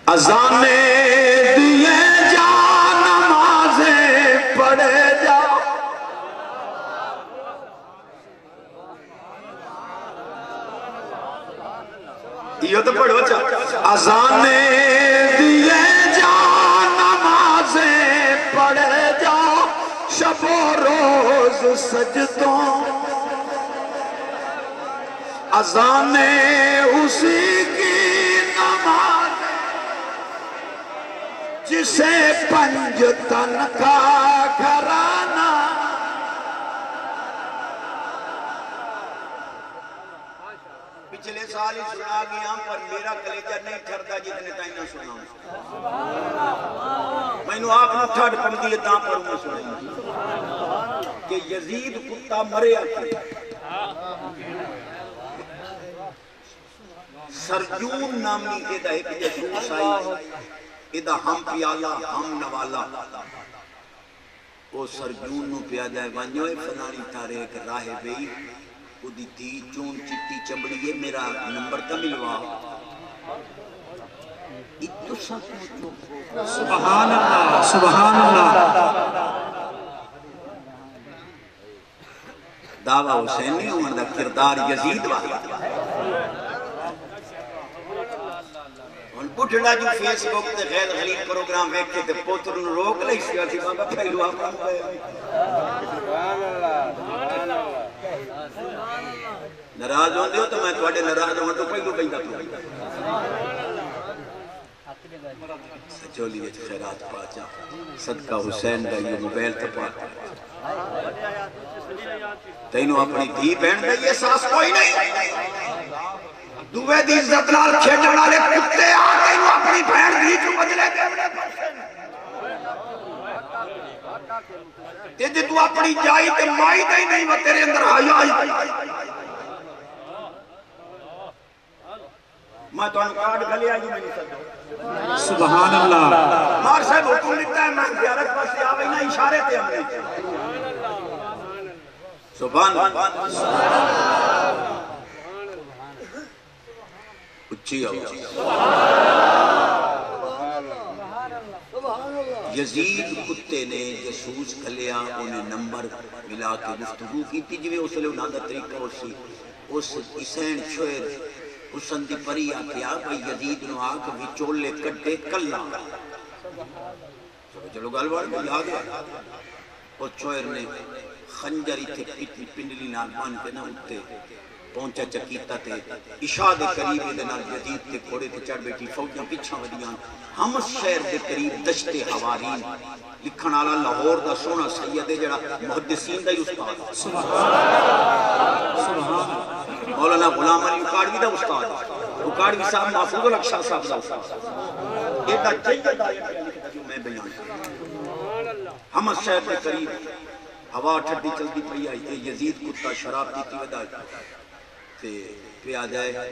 اذانے دیے جا نمازیں پڑھے جا یہ تو پڑھو چاہتا اذانے دیے جا نمازیں پڑھے جا شب و روز سجدوں اذانیں اسی کی نماز جسے پنج تن کا گھرانہ پچھلے سال ہی سنا گیا پر میرا کلیجہ نہیں ٹھرتا جتنے تائیں نہ سناؤں میں نے آپ نے ٹھڑ پڑھ دیئے تاں پر میں سناؤں کہ یزید کتا مرے آتے سرجون نامی ادھا ایک جسوس آئی ادھا ہم پیالا ہم نوالا وہ سرجون نو پیادہ ہے وانجوئے فنانی تارے ایک راہ بئی ادھی تھی چون چٹی چمڑی یہ میرا نمبر کا ملوا اتو سب سبحان اللہ سبحان اللہ دعویٰ حسینی عمر دا کردار یزید واحد ان پوٹھڑا جو فیس بک تے غیر غریب پروگرام ویکھتے تے پوتر انہوں روک لئی سیاسی بابا پہلو آپ ہم گئے نراز ہوں دیو تو میں توڑے نراز ہوں تو پہلو بہنگا تو سچولی وچ خیرات پاچا صدقہ حسین دا یہ موبیل تپا تینوں اپنی دھی بہن دا یہ ساس کوئی نہیں دوے دی عزت لال کھیٹڑا لے کتے آگئی وہ اپنی بہن دی جو بدلے دے تے تو اپنی جائی تے مائی دے نہیں وہ تیرے اندر آئی میں تو انکارڈ گھلے آئی میں نہیں سکتا سبحان اللہ مار صاحب حکم لکھتا ہے میں زیارت پر سے آوئی نا اشارے تے ہم نے سبحان اللہ اچھی آواز یزید کتے نے جسوس کھلیا انہیں نمبر ملا کے گفتگو کی تھی جو اس لئے انہاں دا طریقہ اسی اس حسین شوئر حسن دی پری آکیا بھئی یزید نو آکھ بھی چولے کٹے کلا چلو گالوار میں یاد ہے اور شوئر نے خنجری تھے پنڈلی نال بان کے نہ اٹھتے پہنچا چکیتا تے عشاء دے قریب ادنال یزید تے کھوڑے تے چڑھ بیٹھی فوجیاں پیچھا ودیاں ہم شہر دے قریب دشت حوارین لکھن آلا لاہور دا سونا سید جڑا محدثین دا ہی استاد مولانا غلام علی اکاڑوی دا استاد اکاڑوی صاحب محفوظ الرکشا صاحب دا استاد ایڈا جید آیا لکھتا جو میں بیان ہم شہر دے قریب ہوا ٹھڈی چلدی پئی آئی یزید کتا شراب دیتی ودا تے پہ آ جائے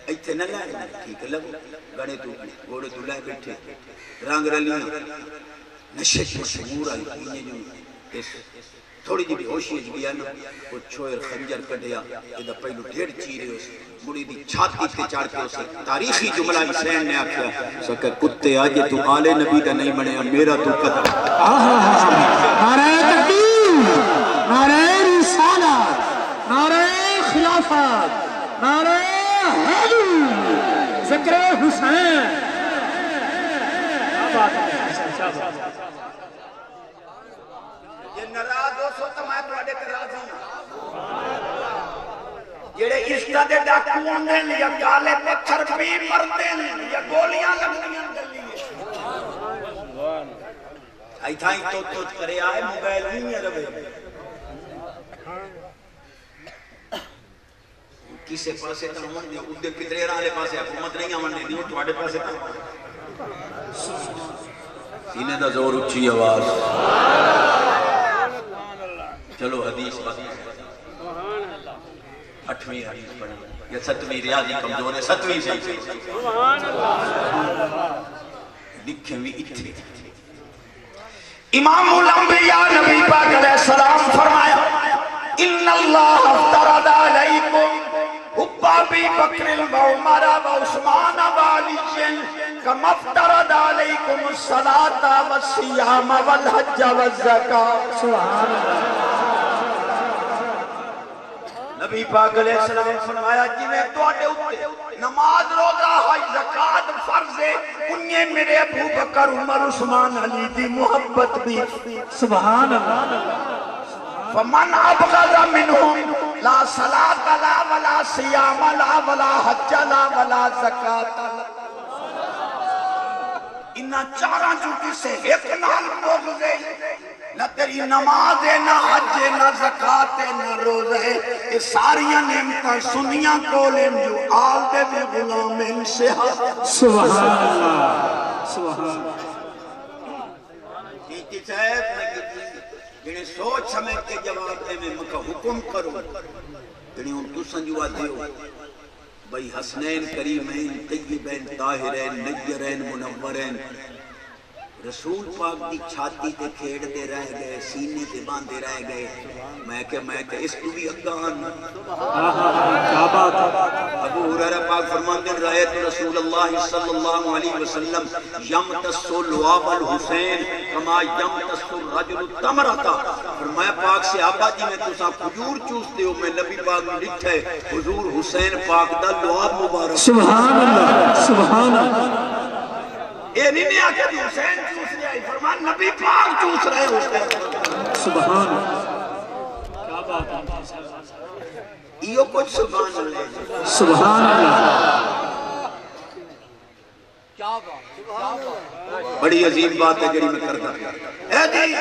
ایتھے نہ لائے ٹھیک لگو گڑے تو گھوڑے تو لائے بیٹھے رنگ رلیاں نشے مشہور آئی پینے جو تھوڑی جی بھی ہوشی اج گیا نا وہ چھوئر خنجر کٹیا ادھا پہلو ڈھیر چیرے اسے مڑی دی چھاتی تے چاڑ کے اسے تاریخی جملہ حسین نے آکھیا سکر کتے آجے تو آلے نبی دا نہیں بنے میرا تو قدر نعرہ تکبیر نعرہ رسالت نعرہ خلافت نعرہ حیدر ذکر حسین یہ نراز ہو سو تو میں توڑے کر راضی جڑے عشتہ دے ڈاکون دیں یا کالے پتھر بھی مردیں یا گولیاں لگنیاں دلیے آئی تھائیں تو کرے آئے موبائل نہیں ہے روے کسے پاسے تا ہمیں دے اُدھے پترے رہا لے پاسے حکومت نہیں ہمیں دے دیو توڑے پاسے تا سینے دا زور اچھی آواز چلو حدیث اٹھویں حدیث پڑھیں یا ستویں ریاضی کمزور ہے ستویں سے لکھیں بھی اتھے امام الانبیاء نبی پاک علیہ السلام فرمایا ان اللہ افترض علیکم حب ابی بکر و عمر و عثمان و علی کما افترض علیکم الصلاۃ والصیام والحج والزکاۃ. سبحان اللہ. نبی پاک علیہ السلام نے فرمایا جویں تواڈے اوتے نماز روزہ حج زکات فرض ہے انہیں میرے ابو بکر عمر عثمان علی دی محبت بھی. سبحان اللہ. فمن ابغض منهم لا صلاۃ لا ولا صیام لا ولا حج لا ولا زکات. انہاں چاراں جو کسے ایک نال بغض ہے نہ تیری نماز ہے نہ حج ہے نہ زکات ہے نہ روزہ ہے. یہ ساریاں نعمتاں سنیاں کولیں جو آل دے بھی غلام ان سے. سبحان اللہ. سبحان اللہ. یہ صاحب جنہیں سوچ سمجھ کے جواب دے میں مکہ حکم کرو جنہیں ان تو سنجوا دیو بھئی حسنین کریمین طیبین طاہرین نیرین منورین رسول پاک دی چھاتی تے کھیڑ دے رہ گئے سینے تے باندھے رہ گئے. میں کہ اس کو بھی اگان ابو ہریرہ پاک فرماتے ہیں رایت رسول اللہ صلی اللہ علیہ وسلم یمتص لعاب الحسین کما یمتص الرجل التمرۃ. فرمایا پاک صحابہ جی میں تساں کھجور چوستے ہو میں نبی پاک نے ڈٹھا ہے حضور حسین پاک دا لعاب مبارک. سبحان اللہ. سبحان اللہ. یہ نہیں آ کہ حسین چوس رہا ہے فرمان نبی پاک چوس رہے حسین. سبحان اللہ. کیا بات ہے. یہ کچھ سبحان اللہ. سبحان اللہ. بڑی عظیم بات ہے جڑی میں کرتا اے جی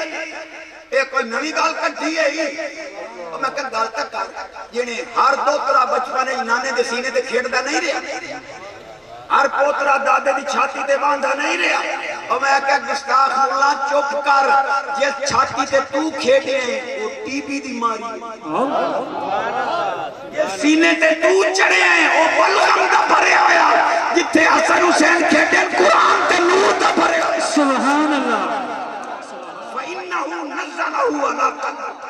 ایک کوئی نوی گال کٹھی ہے ہی اور میں کہ گال تک کر جنہیں ہر دو طرح بچپنے نانے دے سینے دے کھیڑ دا نہیں رہا ہر پوترا دادے دی چھاتی تے باندھا نہیں رہا. اور میں کہا گستاخ اللہ چپ کر جس چھاتی تے تو کھیڑے ہیں وہ ٹی بی دی ماری جس سینے تے تو چڑھے ہیں وہ بلغم دا بھرے آیا جتھے حسن حسین کھیڑے قرآن تے نور دا بھرے آیا. سبحان اللہ. فَإِنَّهُ نَزَّلَهُ عَلَىٰ قَلْبِكَ.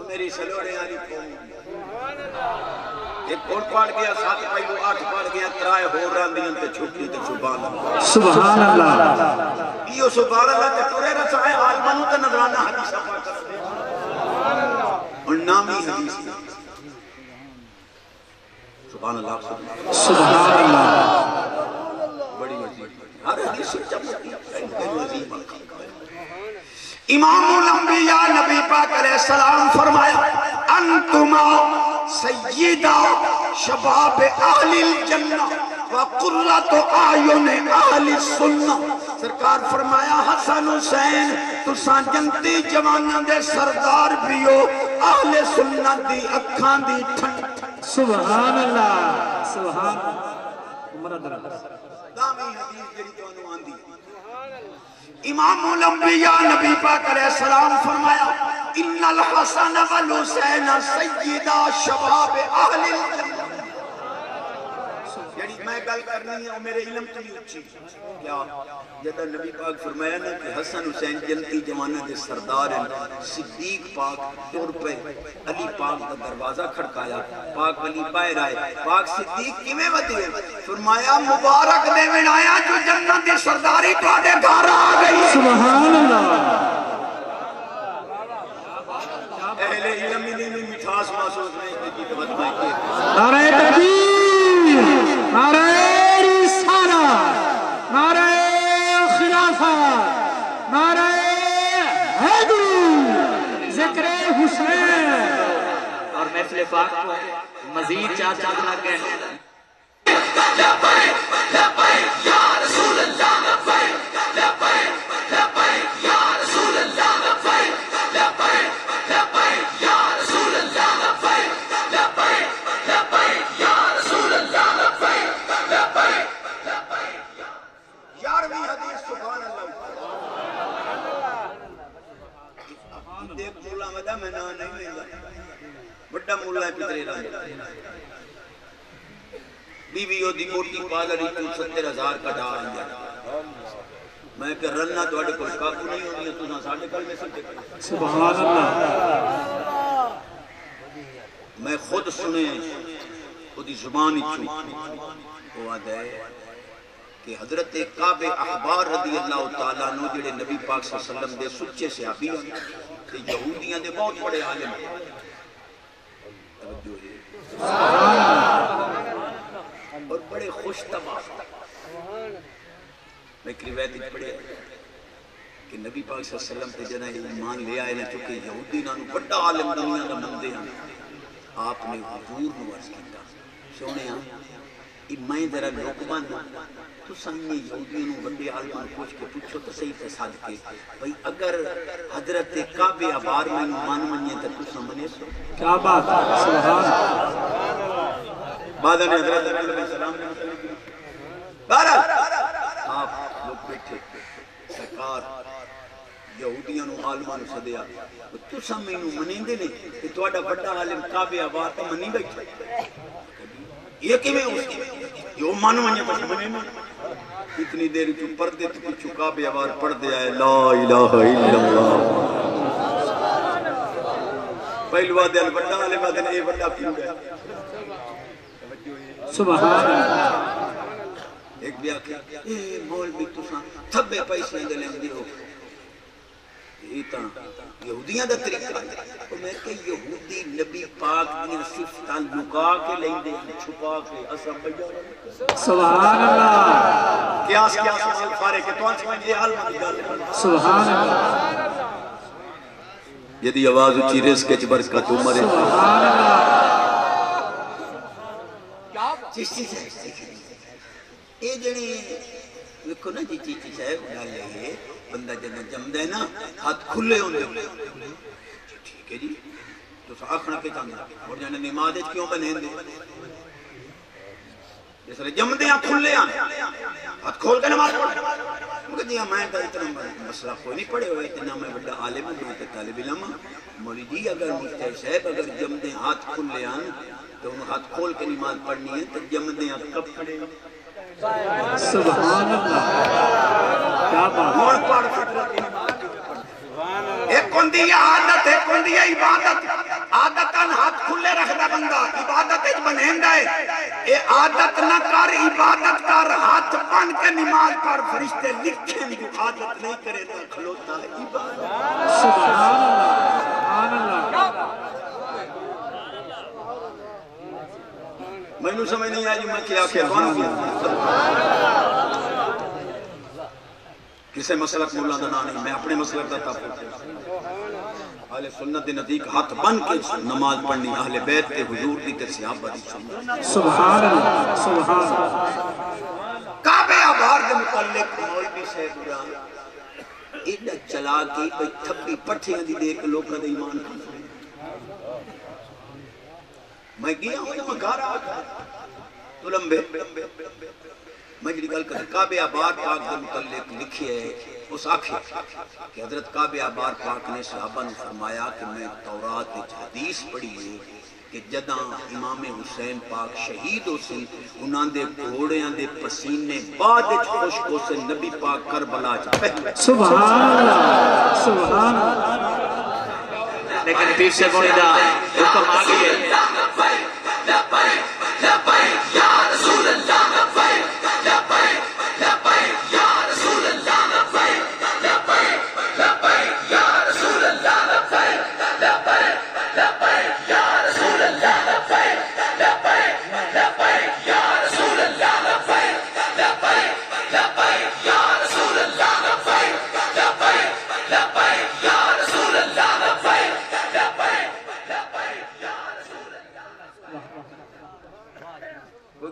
میری سلوڑے آلی قوم ایک اور پاڑ گیا 7 پہلو 8 پاڑ گیا ترائے ہو راندیاں تے چھوٹی تے سبحان اللہ. سبحان اللہ. یہ سبحان اللہ تے ٹورے رسائے عالمانوں تے نظرانہ حدیثہ پاک اور نامی حدیث سبحان اللہ. سبحان اللہ. بڑی عظیم ہر حدیث سچا عظیم امام الانبیاء نبی پاک علیہ السلام فرمایا انتما سیدہ شباب اہل الجنہ وقرۃ اعین اہل السنہ. سرکار فرمایا حسن حسین تساں جنتی جواناں دے سردار بھی ہو اہل سنت دی اکھاں دی ٹھنڈ. سبحان اللہ. سبحان اللہ. دامی حدیث جڑی تانوں آندی امام الانبیاء نبی پاک علیہ السلام فرمایا ان الحسن والحسین سیدہ شباب اہل الجنہ. یعنی میں گل کرنی ہے میرے علم تو بھی اچھی کیا جدہ نبی پاک فرمایا نا کہ حسن حسین جنتی جوانہ دے سردار ہیں. صدیق پاک طور پہ علی پاک کا دروازہ کھڑکایا پاک علی باہر آئے پاک صدیق کیویں ودے فرمایا مبارک دے میں آیا جو جنت دی سرداری تواڈے گھر آ گئی. سبحان اللہ. اہل علم میں مٹھاس محسوس نہیں کی توجہ کی. نعرہ تکبیر. نعرہ رسالت. نعرہ خلافت. نعرہ حیدری. ذکر حسین. اور محفل پاک کو مزید 4 چاند لگ گئے. لبیک لبیک یا رسول اللہ لبیک لبیک لبیک یا رسول اللہ لبیک لبیک لبیک یا رسول اللہ لبیک لبیک لبیک یا رسول اللہ لبیک لبیک لبیک. 11ویں حدیث سبحان اللہ. دیکھ مولا مدہ میں نہ نہیں لینا بڑا مولا ہے پترے رہا بیویوں دی موٹی پالری کو 70,000 کا ڈال دیا. میں کہ رلنا تو اڑے کوئی کافو نہیں ہونی ہے تو ساڑھے کل میں سمجھے کریں. سبحان اللہ. میں خود سنے وہ دی زبان ہی چون وہ آدھا ہے کہ حضرت کعب احبار رضی اللہ تعالیٰ عنہ جڑے نبی پاک صلی اللہ علیہ وسلم دے سچے صحابی ہیں کہ یہودیاں دے بہت بڑے عالم ہیں اور بڑے خوش طبع میں ایک روایت پڑھے کہ نبی پاک صلی اللہ علیہ وسلم تے جنہیں ایمان لے آئے نہ چکے یہودی نانو بڑا عالم دنیا کا مندے ہیں آپ نے حضور نوارس کیتا سونے ہاں میں ذرا لوگ باندھا تو سامنے یہودیوں نے بڑے عالمان پوچھ کے پوچھو تو صحیح فیصد کے بھئی اگر حضرت کعب احبار میں مان منیے تو سامنے سو کیا بات ہے سبحان بعد میں حضرت علیہ السلام نے بارہ آپ لوگ بیٹھے سرکار یہودیاں نو عالمان صدیا تو سامنے منیں دے نہیں کہ توڑا بڑا عالم کعب احبار تو منی بیٹھے یہ کہ میں اس کی یہ مانو منی بنے اتنی دیر تو پردے تو کچھ کعب احبار پڑھ دے آئے لا الہ الا اللہ پہلو آدھے البڑا عالم آدھے اے بڑا کیوں گیا سبحان ایک بھی آکھے اے مول بھی تو ساں تھبے پیسے دے لیں دی ہو یہودیاں دا طریقہ تو میں کہ یہودی نبی پاک دیا صفتان لکا کے لیں دے چھپا کے اثر بجا سبحان اللہ قیاس حال فارے کہ تو آنچ میں یہ حال مانی گا سبحان اللہ یدی آواز اچھی رزق اچبر کا تو مرے سبحان اللہ جس چیز ہے اے جنی ویکھو نا جی چیچی صاحب ڈال لئے بندہ جنہ جم دے نا ہاتھ کھلے ہوں دے ٹھیک ہے جی تو آخنا پہ چاندہ اور جنہ نماز کیوں بنیں دے جس لئے جم دے ہاں کھلے ہاں ہاتھ کھول کے نماز پڑھ مگر جی میں تو اتنا مسئلہ کوئی نہیں پڑھے ہوئے اتنا میں بڑا عالم ہوں میں طالب علم مولی جی اگر مجھتے صاحب اگر جم دے ہاتھ کھلے ہاں تو ہاتھ کھول کے نماز پڑھنی ہے تو جم دے ہاں کب پڑھے سبحان اللہ کیا بات مون پڑھ فطرت ایک کندی عادت ہے کندی عبادت عادتاً ہاتھ کھلے رکھدا بندہ عبادت ایک بنہندا ہے اے عادت نہ کر عبادت کر ہاتھ بن کے نماز پڑھ فرشتے لکھیں جو عادت نہیں کرے تو کھلوتا ہے عبادت سبحان اللہ میں نو سمجھ نہیں آئی میں کیا کہوں کسے مسلک مولا دنا نہیں میں اپنے مسلک دا تھا اہل سنت دے نزدیک ہاتھ بن کے نماز پڑھنی اہل بیت کے حضور دی تے صحابہ دی سنت سبحان اللہ سبحان اللہ کعب احبار دے متعلق مولوی صاحب جان ایڈا چلا کے بھئی تھبی پٹھیاں دی دیکھ لوکاں دے ایمان کھا میں گیا ہوں میں گھر آ تو لمبے میں جڑی گل کر کعب احبار پاک دے متعلق لکھی ہے اس آکھے کہ حضرت کعب احبار پاک نے صحابہ نے فرمایا کہ میں تورات حدیث پڑھی ہے کہ جداں امام حسین پاک شہید ہو سی انہاں دے گھوڑیاں دے پسینے بعد خشک ہو سے نبی پاک کربلا چ پہلے سبحان اللہ سبحان اللہ لیکن پیر سے بولیدہ حکم آگئی ہے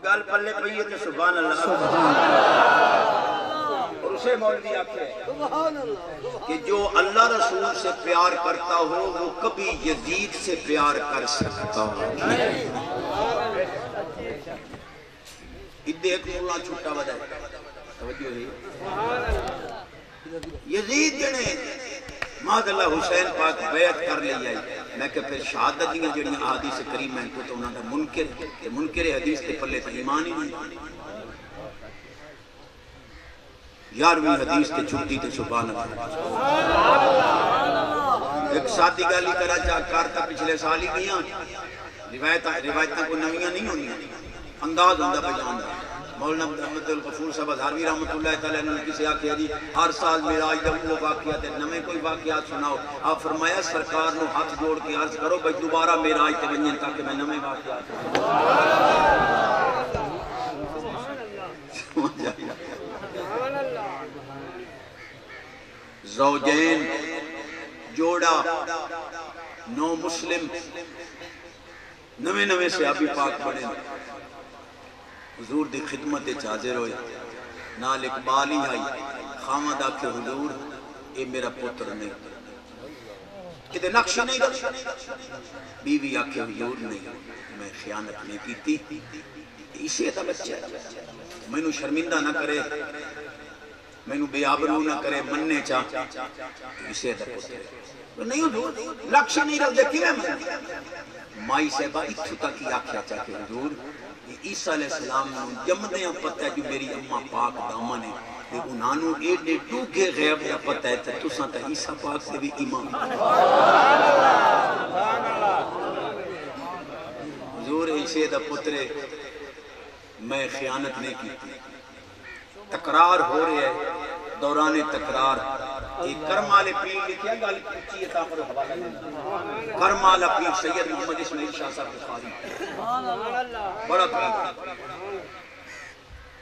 گل پلے پئی ہے کہ سبحان اللہ اور اسے مولوی آکھے کہ جو اللہ رسول سے پیار کرتا ہو وہ کبھی یزید سے پیار کر سکتا ہو ادھے ایک مولا چھوٹا ودا ہے توجہ ہے یزید جنے ماد اللہ حسین پاک بیعت کر لئی آئی میں کہ پھر شہادت دیاں جڑیاں احادیث کریم میں تو انہاں دا منکر حدیث کے پلے تے ایمان ہی نہیں 11ویں حدیث تے چھٹی تے سبحان اللہ ایک ساتھی گالی کرا چاہ کارتا پچھلے سال ہی گیاں روایتاں کو نویاں نہیں ہونی، انداز ہوندہ بیان دا۔ مولانا محمد الغفور صاحب ہزاروی رحمۃ اللہ تعالیٰ نے کسی آکھیا جی ہر سال معراج دا وہ واقعات ہے، نمیں کوئی واقعات سناؤ۔ آپ فرمایا سرکار نو ہاتھ جوڑ کے عرض کرو بھئی دوبارہ معراج تے ونجن تاکہ میں نمیں واقعات زوجین جوڑا نو مسلم نویں صحابی پاک پڑھے حضور دی خدمت حاضر ہوئے، نال اقبال ہی آئی، خامد آکھے حضور اے میرا پتر نہیں، کتے نقش نہیں رکھ، بیوی آکھے حضور نہیں، میں خیانت نہیں کیتی، اسے دا بچہ ہے، میں نو شرمندہ نہ کرے، میں نو بے آبرو نہ کرے، مننے چاہ، اسے دا پتر ہے، نہیں حضور نقش نہیں رکھ دے کیویں میں مائی صاحبہ اتھو تک ہی آکھیا چاہتے حضور عیسیٰ علیہ السلام نے جمدے ہیں پتہ ہے جو میری اممہ پاک دامن ہے کہ انہوں نے ایڈے ٹوکے غیب کا پتہ ہے تو ساں تا عیسیٰ پاک سے بھی ایمان حضور عیسیٰ دا پترے میں خیانت نہیں کی تھی، تقرار ہو رہے ہیں دوران تقرار ایک کرمال پیر لکھیا گل کچی ہے تاخر حوالہ دینا، کرمال پیر سید محمد اسماعیل شاہ صاحب بخاری بڑا پیر،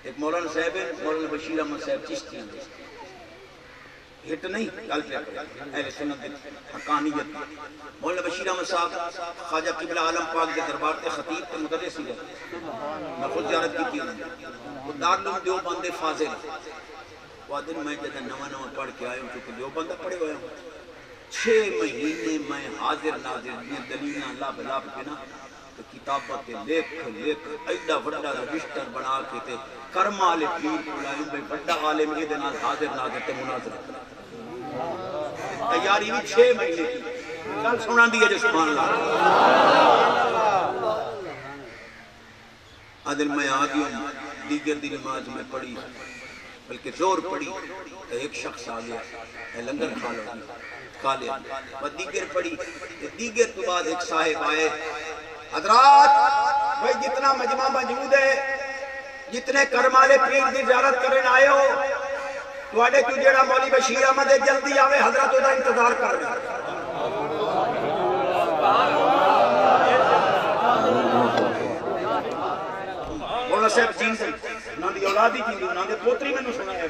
ایک مولانا صاحب ہے مولانا بشیر احمد صاحب چشتی ہیں، ہٹ نہیں گل پہ اہل سنت حقانیت، مولانا بشیر احمد صاحب خواجہ قبلہ عالم پاک کے دربار کے خطیب کے مدرس ہی ہے، میں خود زیارت کی وہ دارالعلوم دیوبند فاضل، وہ دن میں جدہ نواں پڑھ کے آئے ہوں کیونکہ دیوبند پڑھے ہوئے ہوں، 6 مہینے میں حاضر ناظر دلیلہ لاب لاب کے نا تو کتابت لکھ ایڈا وڈا رجسٹر بنا کے تے کرمال پیر کو لائیں بھئی وڈا عالم یہ دن حاضر ناظر تے مناظر تیاری بھی 6 مہینے کی کل سنا دیا جو سبحان اللہ عدل میں آگیا دیگر دی نماز میں پڑھی بلکہ زور پڑھی تو ایک شخص آگیا ہے لنگر کھا لیا وہ دیگر پڑھی دیگر تو بعد ایک صاحب آئے حضرات بھئی جتنا مجمع موجود ہے جتنے کرمالے پیر دی زیارت کرن آئے ہو تو آڑے تو جیڑا مولی بشیر احمد جلدی آوے حضرت دا انتظار کر رہے مولانا صاحب جین سے انہوں نے اولادی کی دی انہوں نے پوتری میں نے سنا ہے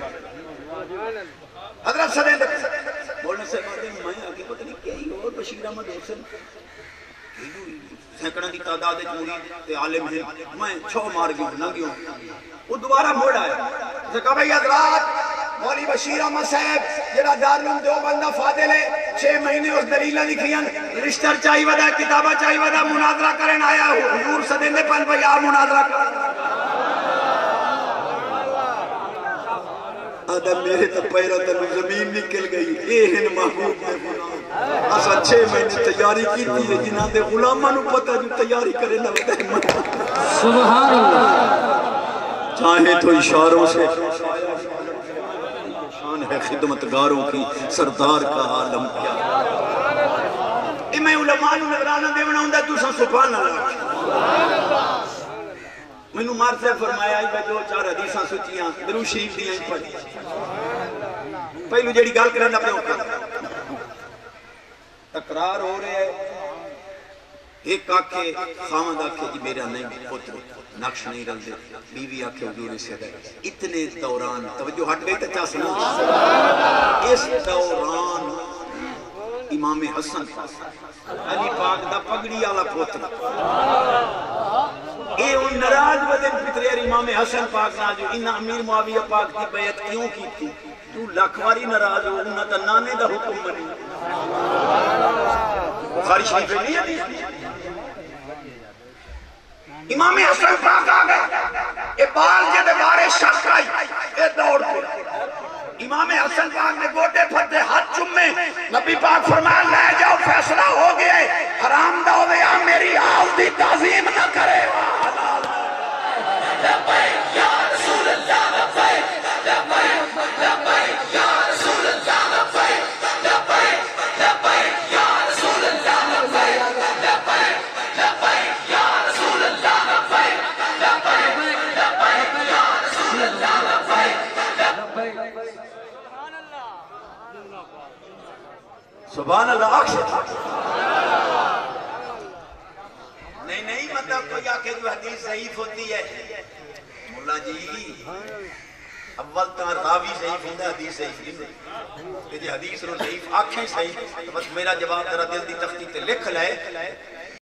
حضرت صدیق مولانا صاحب آتے ہیں میں آگے پتہ نہیں کیا ہی اور بشیر احمد حسن سینکڑوں کی تعداد مرید تے عالم ہیں میں چھو مار گیا نہ گیا وہ دوبارہ موڑ آئے اسے کہا بھئی حضرات مولی بشیر احمد صاحب جڑا دارالعلوم دیوبند فاضل ہے 6 مہینے اس دلیلہ لکھیاں رشتر چاہی ودا کتابہ چاہی ودا مناظرہ کرن آیا حضور صدیندے پل بھئی آپ مناظرہ کرن آدھا میرے تا پیرہ تنو زمین نکل گئی اے ہن محبوب نے بنا اسا 6 مہینے تیاری کی تھی جنہاں دے غلامہ نو پتہ جو تیاری کرے نہ ہوتا سبحان اللہ چاہے تو اشاروں سے شان ہے خدمتگاروں کی سردار کا عالم کیا میں علماء نو نگرانہ دیونا ہوں دا تو سبحان اللہ میں نو مار سے فرمایا ہی بھئی 2-4 حدیثاں سچیاں درو شریف دیاں ہی پڑھی پہلو جیڑی گال کرنا پہ ہوتا تقرار ہو رہے ہیں ایک آکھے خامد آکھے جی میرا نہیں پتر نقش نہیں رل دے بیوی آکھے حضور سے دے اتنے دوران توجہ ہٹ گئی تچا سنا اس دوران امام حسن علی پاک دا پگڑی آلا پتر اے ان نراز بدن پتریر امام حسن پاک نا جو انہا امیر معاویہ پاک دی بیعت کیوں کی تھی تو لکھواری نراز ہو انہا تا نانے دا حکم بنی بخاری شریف نہیں ہے امام حسن پاک آگئے اے بال جدے بارے شک آئی اے دوڑ پہ امام حسن پاک نے گوٹے پھٹے ہاتھ چمے نبی پاک فرمایا لے جاؤ فیصلہ ہو گیا حرام دا ہوئے یا میری آل دی تعظیم نہ کرے لبیک یا رسول اللہ لبیک لبیک لبیک یا رسول اللہ لبیک لبیک لبیک یا رسول اللہ لبیک لبیک لبیک سبحان اللہ نہیں مطلب کوئی آکے جو حدیث ضعیف ہوتی ہے مولا جی اول تاں راوی ضعیف ہوندہ حدیث ضعیف نہیں کہ جی حدیث رو ضعیف آنکھیں صحیح تو بس میرا جواب ذرا دل دی تختی تے لکھ لائے